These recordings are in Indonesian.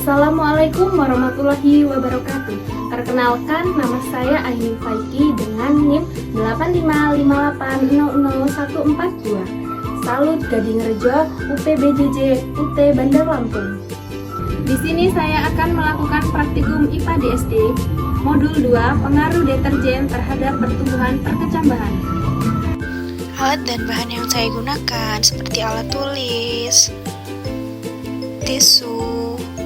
Assalamualaikum warahmatullahi wabarakatuh. Perkenalkan, nama saya Aini Faiki dengan NIM 8558000142. Salut Gading Rejo, UPBJJ, UT Bandar Lampung. Di sini saya akan melakukan praktikum IPA di SD, Modul 2, pengaruh deterjen terhadap pertumbuhan perkecambahan. Alat dan bahan yang saya gunakan seperti alat tulis, tisu,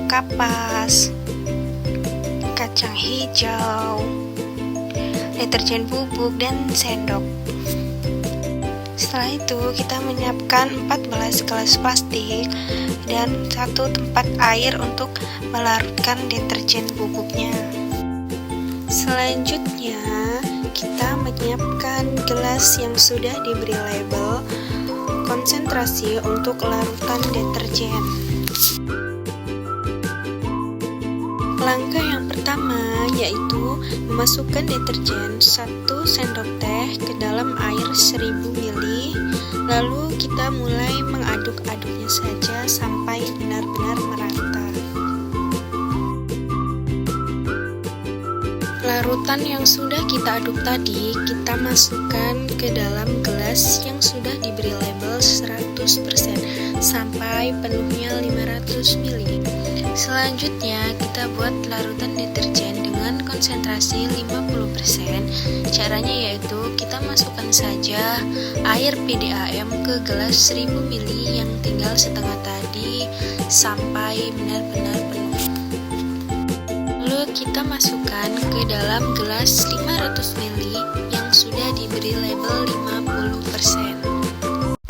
kapas, kacang hijau, deterjen bubuk, dan sendok. Setelah itu kita menyiapkan 14 gelas plastik dan 1 tempat air untuk melarutkan deterjen bubuknya. Selanjutnya kita menyiapkan gelas yang sudah diberi label konsentrasi untuk larutan deterjen. Langkah yang pertama yaitu memasukkan deterjen 1 sendok teh ke dalam air 1000 ml. Lalu kita mulai mengaduk-aduknya saja sampai benar-benar merata. Larutan yang sudah kita aduk tadi kita masukkan ke dalam gelas yang sudah diberi label 100% sampai penuhnya 500 ml. Selanjutnya kita buat larutan deterjen dengan konsentrasi 50%. Caranya yaitu kita masukkan saja air PDAM ke gelas 1000 ml yang tinggal setengah tadi sampai benar-benar penuh. Lalu kita masukkan ke dalam gelas 500 ml yang sudah diberi label 50%.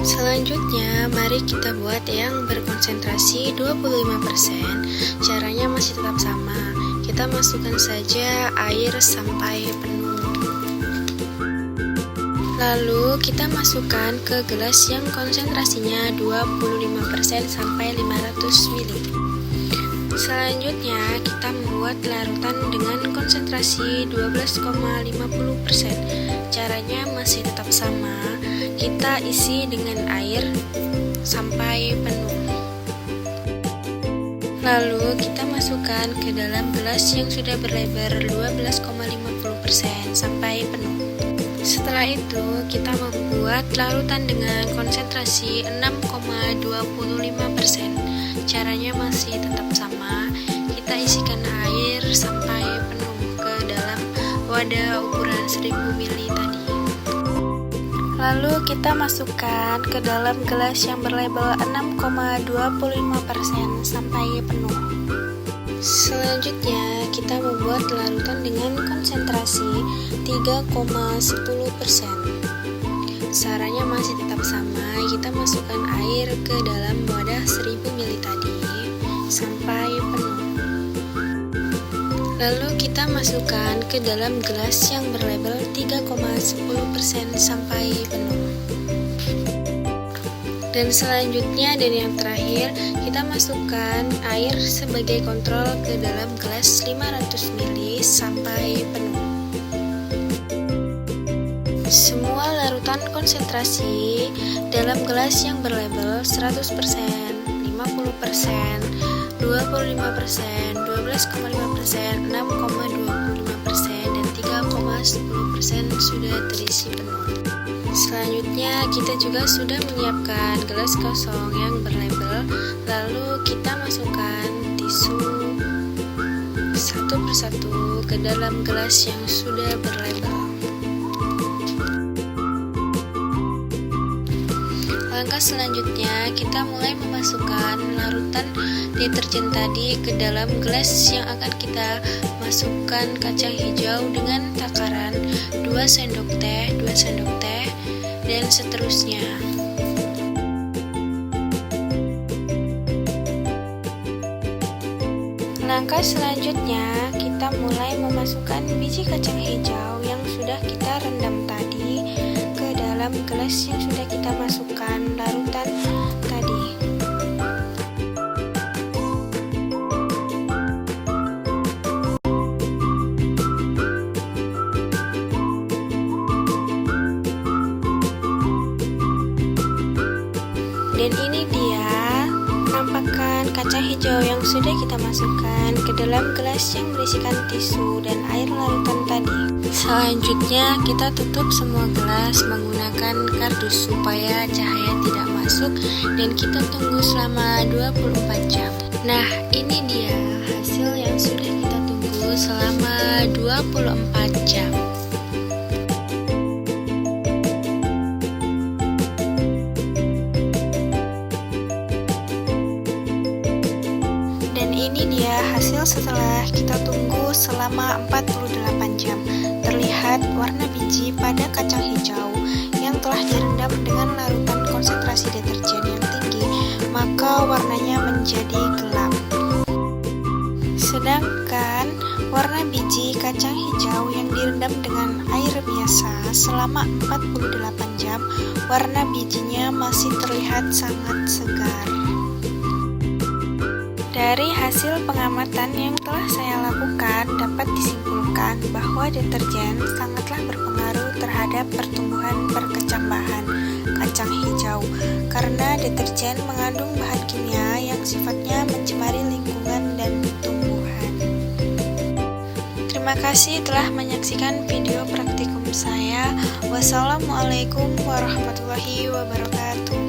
Selanjutnya, mari kita buat yang berkonsentrasi 25%. Caranya masih tetap sama. Kita masukkan saja air sampai penuh. Lalu kita masukkan ke gelas yang konsentrasinya 25% sampai 500 ml. Selanjutnya, kita membuat larutan dengan konsentrasi 12,50%. Caranya masih tetap sama. Kita isi dengan air sampai penuh. Lalu kita masukkan ke dalam gelas yang sudah berlebar 12,50% sampai penuh. Setelah itu kita membuat larutan dengan konsentrasi 6,25%. Caranya masih tetap sama. Kita isikan air sampai penuh ke dalam wadah ukuran 1000 ml tadi. Lalu kita masukkan ke dalam gelas yang berlabel 6,25% sampai penuh. Selanjutnya kita membuat larutan dengan konsentrasi 3,10%. Caranya masih tetap sama. Kita masukkan air ke dalam wadah 1000 ml tadi sampai penuh. Lalu kita masukkan ke dalam gelas yang berlabel 3,10% sampai penuh. Dan selanjutnya dan yang terakhir, kita masukkan air sebagai kontrol ke dalam gelas 500 ml sampai penuh. Semua larutan konsentrasi dalam gelas yang berlabel 100%, 50%, 25%, 12,5%, 6,25%, dan 3,10% sudah terisi penuh. Selanjutnya kita juga sudah menyiapkan gelas kosong yang berlabel. Lalu kita masukkan tisu satu persatu ke dalam gelas yang sudah berlabel. Langkah selanjutnya kita mulai memasukkan larutan deterjen tadi ke dalam gelas yang akan kita masukkan kacang hijau dengan takaran 2 sendok teh, dan seterusnya. Langkah selanjutnya kita mulai memasukkan biji kacang hijau yang sudah kita rendam tadi ke dalam gelas yang sudah kita masukkan larutan tadi. Dan ini dia penampakan kacang hijau yang sudah kita masukkan ke dalam gelas yang berisikan tisu dan air larutan tadi. Selanjutnya kita tutup semua gelas menggunakan kardus supaya cahaya tidak masuk dan kita tunggu selama 24 jam. Nah, ini dia hasil yang sudah kita tunggu selama 24 jam. Dan ini dia hasil setelah kita tunggu selama 48 jam. Terlihat warna biji pada kacang hijau yang telah direndam dengan larutan konsentrasi deterjen yang tinggi, maka warnanya menjadi gelap. Sedangkan warna biji kacang hijau yang direndam dengan air biasa selama 48 jam, warna bijinya masih terlihat sangat segar. Dari hasil pengamatan yang telah saya lakukan, dapat disimpulkan bahwa deterjen sangatlah berpengaruh terhadap pertumbuhan perkecambahan kacang hijau, karena deterjen mengandung bahan kimia yang sifatnya mencemari lingkungan dan tumbuhan. Terima kasih telah menyaksikan video praktikum saya. Wassalamualaikum warahmatullahi wabarakatuh.